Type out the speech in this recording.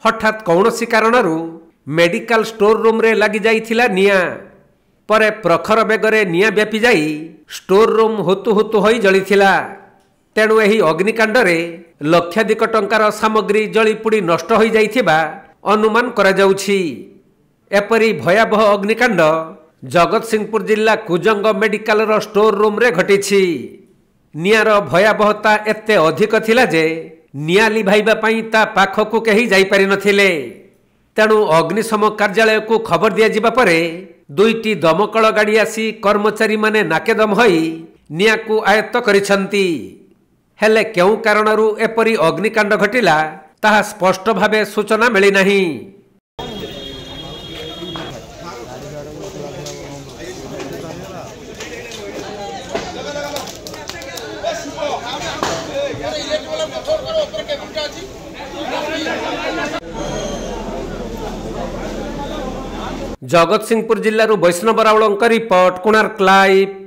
हठात कौनसी कारणरू medical store room रे लगी जाइथिला निया परे प्रखर बेगरे निया व्यापी जाई स्टोर रूम हुतु हुतु होई जलिथिला। तेणु एही अग्निकांड रे लक्षाधिक टंकार सामग्री जलिपुड़ी नष्ट होई जाइथिबा अनुमान करा जाउछि। एपरी भयावह अग्निकांड जगतसिंहपुर जिला कुजंग मेडिकल रो स्टोर रूम रे घटिछि। नियार भयावहता एते अधिक थिला जे निया लिभाइबा पई ता पाखकु केही जाई पारि नथिले। तेणु अग्निशम कार्यालय को खबर दिया जिबा परे दुईटी दमकल गाड़ी आसी कर्मचारी माने नाकेदम होई निया को आयत्त करिसंती। हेले केउ कारणरू एपरी अग्निकांड घटिला ताहा स्पष्ट भावे सूचना मिली नाही। जगतसिंहपुर जिल्लारू वैष्णव रावळଙ୍କ रिपोर्ट कोणार्क लाइव।